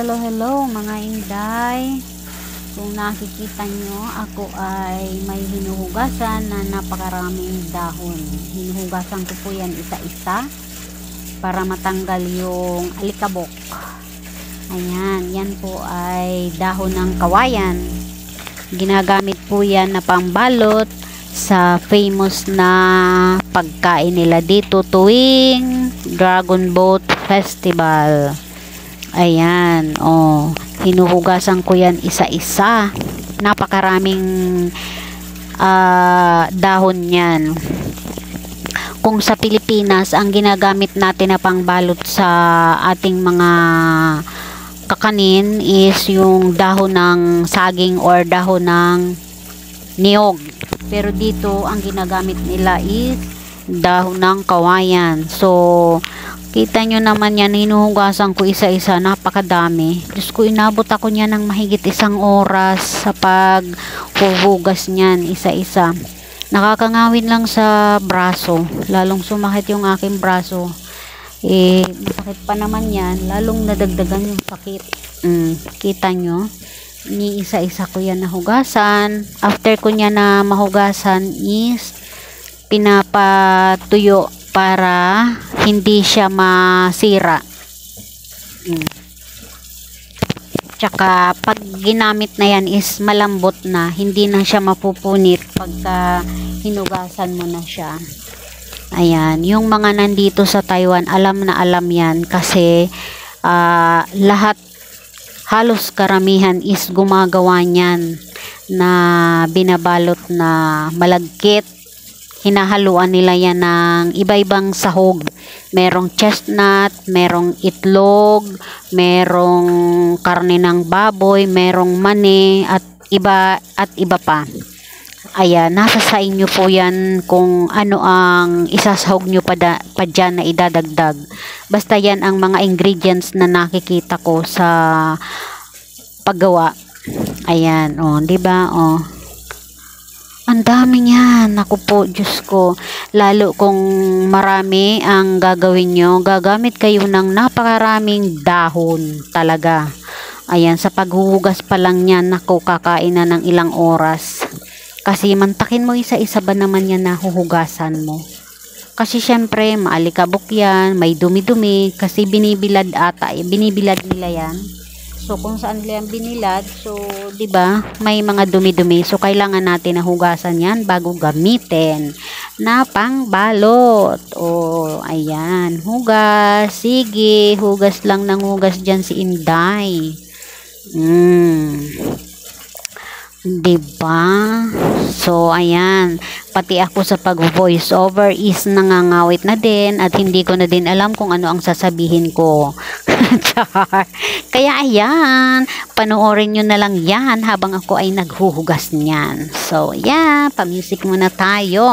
Hello mga inday. Kung nakikita nyo, ako ay may hinuhugasan na napakaraming dahon. Hinuhugasan ko po yan isa-isa para matanggal yung alikabok. Ayan, yan po ay dahon ng kawayan. Ginagamit po yan na pangbalot sa famous na pagkain nila dito tuwing Dragon Boat Festival. Ayan, hinuhugasan ko yan isa-isa. Napakaraming dahon yan. Kung sa Pilipinas, ang ginagamit natin na pangbalot sa ating mga kakanin is yung dahon ng saging or dahon ng niyog. Pero dito, ang ginagamit nila is dahon ng kawayan. So, kita nyo naman yan, hinuhugasan ko isa-isa, napakadami. Diyos ko, inabot ako niya ng mahigit 1 oras sa paghuhugas niyan, isa-isa. Nakakangawin lang sa braso, lalong sumakit yung aking braso. Masakit pa naman yan, lalong nadagdagan yung sakit. Kita nyo, ni isa-isa ko yan nahugasan. After ko niya na mahugasan is pinapatuyo para hindi siya masira. Tsaka pag ginamit na yan is malambot na, hindi na siya mapupunit pagka hinugasan mo na siya. Ayan, yung mga nandito sa Taiwan, alam na alam yan kasi lahat, halos karamihan is gumagawa niyan na binabalot na malagkit. Hinahaluan nila yan ng iba-ibang sahog. Merong chestnut, merong itlog, merong karne ng baboy, merong mani, at iba pa. Ayan, nasa sa inyo po yan kung ano ang isasahog nyo pa dyan na idadagdag. Basta yan ang mga ingredients na nakikita ko sa paggawa. Ayan, diba, ang dami niyan. Naku po, Diyos ko. Lalo kung marami ang gagawin nyo, gagamit kayo ng napakaraming dahon talaga. Ayan, sa paghuhugas pa lang yan, naku, kakain na ng ilang oras. Kasi mantakin mo isa-isa ba naman yan na huhugasan mo. Kasi syempre, maalikabok yan, may dumi-dumi, kasi binibilad nila yan. So, kung saan nila yan binilad, so, diba, may mga dumi-dumi. So, kailangan natin na hugasan yan bago gamitin na pangbalot. Ayan, hugas. Sige, hugas lang ng hugas dyan si Inday. Diba? So, ayan. Pati ako sa pag-voice over is nangangawit na din at hindi ko na din alam kung ano ang sasabihin ko. Kaya ayan, panoorin nyo na lang yan habang ako ay naghuhugas niyan. So, yeah, pa-music muna tayo.